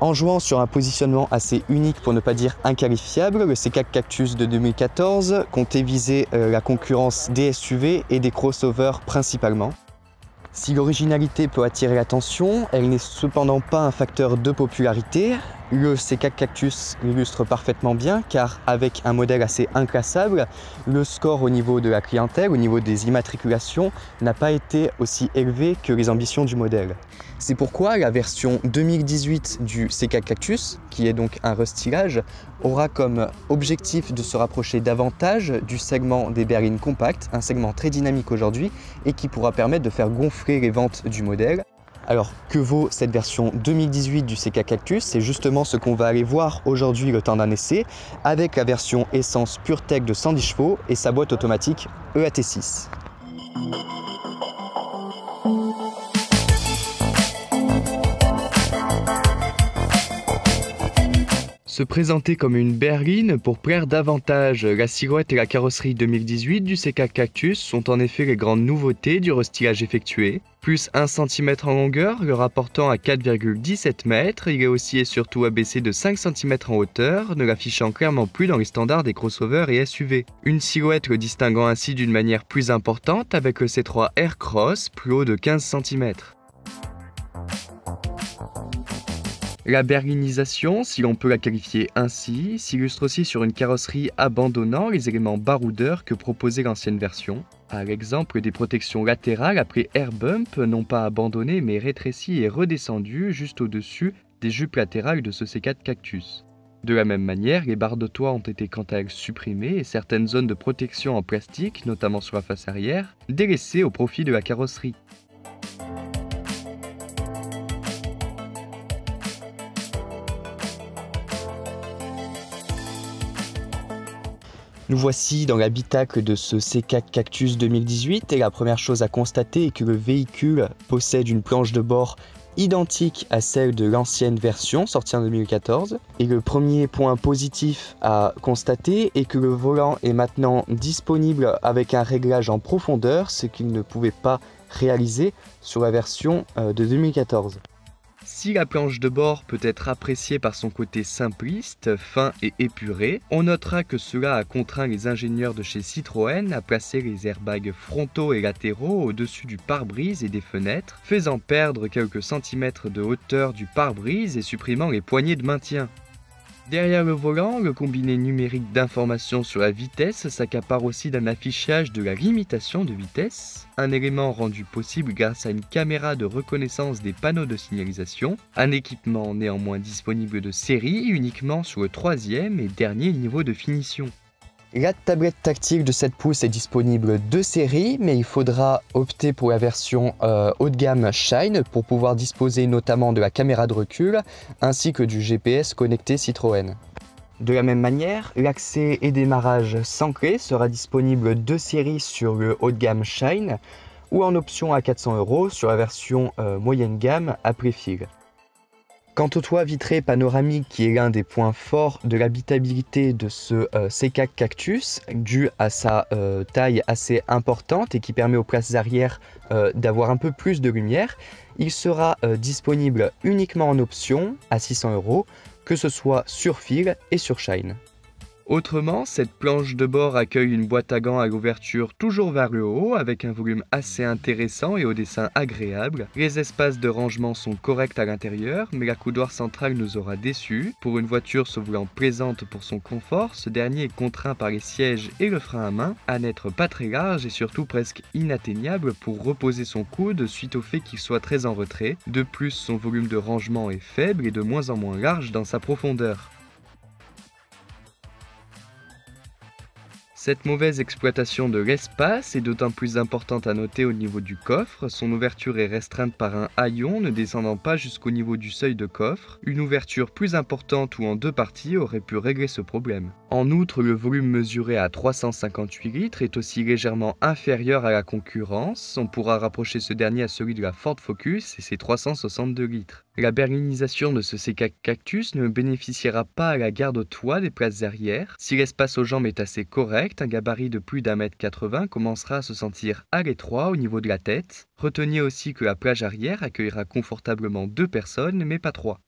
En jouant sur un positionnement assez unique pour ne pas dire inqualifiable, le C4 Cactus de 2014 comptait viser la concurrence des SUV et des crossovers principalement. Si l'originalité peut attirer l'attention, elle n'est cependant pas un facteur de popularité. Le C4 Cactus l'illustre parfaitement bien car avec un modèle assez inclassable, le score au niveau de la clientèle, au niveau des immatriculations, n'a pas été aussi élevé que les ambitions du modèle. C'est pourquoi la version 2018 du C4 Cactus, qui est donc un restylage, aura comme objectif de se rapprocher davantage du segment des berlines compactes, un segment très dynamique aujourd'hui et qui pourra permettre de faire gonfler les ventes du modèle. Alors, que vaut cette version 2018 du C4 Cactus? C'est justement ce qu'on va aller voir aujourd'hui le temps d'un essai, avec la version essence PureTech de 110 chevaux et sa boîte automatique EAT6. Se présenter comme une berline pour plaire davantage, la silhouette et la carrosserie 2018 du C4 Cactus sont en effet les grandes nouveautés du restylage effectué. Plus 1 cm en longueur, le rapportant à 4,17 mètres, il est aussi et surtout abaissé de 5 cm en hauteur, ne l'affichant clairement plus dans les standards des crossovers et SUV. Une silhouette le distinguant ainsi d'une manière plus importante avec le C3 Aircross, plus haut de 15 cm. La berlinisation, si l'on peut la qualifier ainsi, s'illustre aussi sur une carrosserie abandonnant les éléments baroudeurs que proposait l'ancienne version. À l'exemple des protections latérales après air bump, non pas abandonnées mais rétrécies et redescendues juste au-dessus des jupes latérales de ce C4 Cactus. De la même manière, les barres de toit ont été quant à elles supprimées et certaines zones de protection en plastique, notamment sur la face arrière, délaissées au profit de la carrosserie. Nous voici dans l'habitacle de ce C4 Cactus 2018 et la première chose à constater est que le véhicule possède une planche de bord identique à celle de l'ancienne version sortie en 2014. Et le premier point positif à constater est que le volant est maintenant disponible avec un réglage en profondeur, ce qu'il ne pouvait pas réaliser sur la version de 2014. Si la planche de bord peut être appréciée par son côté simpliste, fin et épuré, on notera que cela a contraint les ingénieurs de chez Citroën à placer les airbags frontaux et latéraux au-dessus du pare-brise et des fenêtres, faisant perdre quelques centimètres de hauteur du pare-brise et supprimant les poignées de maintien. Derrière le volant, le combiné numérique d'informations sur la vitesse s'accapare aussi d'un affichage de la limitation de vitesse, un élément rendu possible grâce à une caméra de reconnaissance des panneaux de signalisation, un équipement néanmoins disponible de série uniquement sur le 3e et dernier niveau de finition. La tablette tactile de 7 pouces est disponible de série, mais il faudra opter pour la version haut de gamme Shine pour pouvoir disposer notamment de la caméra de recul ainsi que du GPS connecté Citroën. De la même manière, l'accès et démarrage sans clé sera disponible de série sur le haut de gamme Shine ou en option à 400 € sur la version moyenne gamme à préfil. Quant au toit vitré panoramique qui est l'un des points forts de l'habitabilité de ce C4 Cactus, dû à sa taille assez importante et qui permet aux places arrière d'avoir un peu plus de lumière, il sera disponible uniquement en option à 600 €, que ce soit sur fil et sur Shine. Autrement, cette planche de bord accueille une boîte à gants à l'ouverture toujours vers le haut, avec un volume assez intéressant et au dessin agréable. Les espaces de rangement sont corrects à l'intérieur, mais la coudoir centrale nous aura déçus. Pour une voiture se voulant plaisante pour son confort, ce dernier est contraint par les sièges et le frein à main à n'être pas très large et surtout presque inatteignable pour reposer son coude suite au fait qu'il soit très en retrait. De plus, son volume de rangement est faible et de moins en moins large dans sa profondeur. Cette mauvaise exploitation de l'espace est d'autant plus importante à noter au niveau du coffre. Son ouverture est restreinte par un haillon ne descendant pas jusqu'au niveau du seuil de coffre. Une ouverture plus importante ou en deux parties aurait pu régler ce problème. En outre, le volume mesuré à 358 litres est aussi légèrement inférieur à la concurrence. On pourra rapprocher ce dernier à celui de la Ford Focus et ses 362 litres. La berlinisation de ce C4 Cactus ne bénéficiera pas à la garde au toit des places arrière. Si l'espace aux jambes est assez correct, un gabarit de plus d'1,80 m commencera à se sentir à l'étroit au niveau de la tête. Retenez aussi que la plage arrière accueillera confortablement 2 personnes, mais pas 3.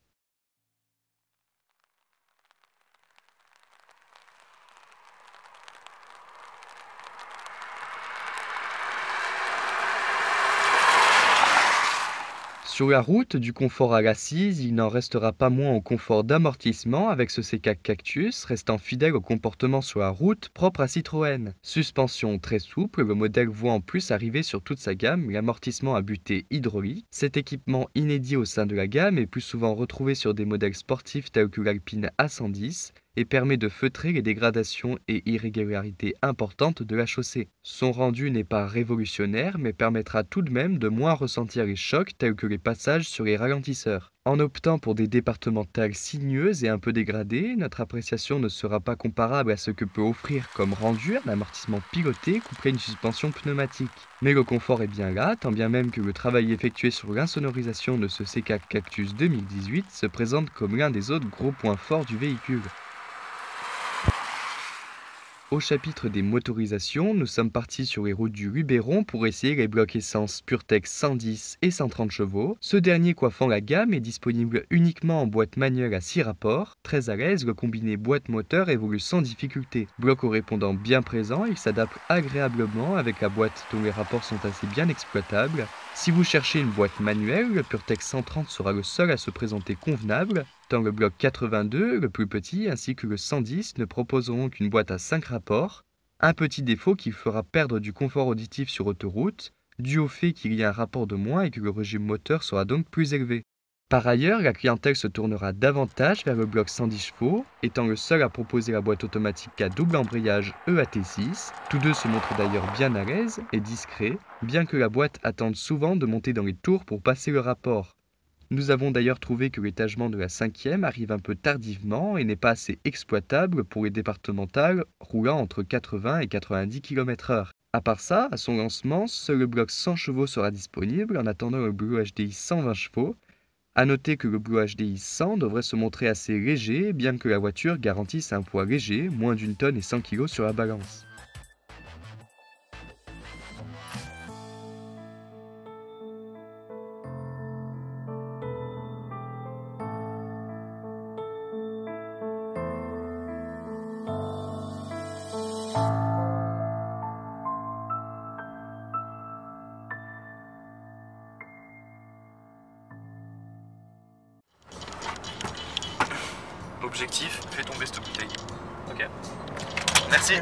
Sur la route, du confort à l'assise, il n'en restera pas moins au confort d'amortissement avec ce C4 Cactus, restant fidèle au comportement sur la route propre à Citroën. Suspension très souple, le modèle voit en plus arriver sur toute sa gamme l'amortissement à butée hydraulique. Cet équipement inédit au sein de la gamme est plus souvent retrouvé sur des modèles sportifs tels que l'Alpine A110 et permet de feutrer les dégradations et irrégularités importantes de la chaussée. Son rendu n'est pas révolutionnaire, mais permettra tout de même de moins ressentir les chocs tels que les passages sur les ralentisseurs. En optant pour des départementales sinueuses et un peu dégradées, notre appréciation ne sera pas comparable à ce que peut offrir comme rendu un amortissement piloté couplé à une suspension pneumatique. Mais le confort est bien là, tant bien même que le travail effectué sur l'insonorisation de ce C4 Cactus 2018 se présente comme l'un des autres gros points forts du véhicule. Au chapitre des motorisations, nous sommes partis sur les routes du Luberon pour essayer les blocs essence PureTech 110 et 130 chevaux. Ce dernier coiffant la gamme est disponible uniquement en boîte manuelle à 6 rapports. Très à l'aise, le combiné boîte-moteur évolue sans difficulté. Bloc au répondant bien présent, il s'adapte agréablement avec la boîte dont les rapports sont assez bien exploitables. Si vous cherchez une boîte manuelle, le PureTech 130 sera le seul à se présenter convenable. Tant le bloc 82, le plus petit, ainsi que le 110 ne proposeront qu'une boîte à 5 rapports, un petit défaut qui fera perdre du confort auditif sur autoroute, dû au fait qu'il y a un rapport de moins et que le régime moteur sera donc plus élevé. Par ailleurs, la clientèle se tournera davantage vers le bloc 110 chevaux, étant le seul à proposer la boîte automatique à double embrayage EAT6. Tous deux se montrent d'ailleurs bien à l'aise et discrets, bien que la boîte attende souvent de monter dans les tours pour passer le rapport. Nous avons d'ailleurs trouvé que l'étagement de la 5e arrive un peu tardivement et n'est pas assez exploitable pour les départementales roulant entre 80 et 90 km/h. À part ça, à son lancement, seul le bloc 100 chevaux sera disponible en attendant le Blue HDI 120 chevaux. A noter que le Blue HDI 100 devrait se montrer assez léger, bien que la voiture garantisse un poids léger, moins d'1 tonne et 100 kg sur la balance. Objectif, fais tomber cette bouteille. Ok. Merci.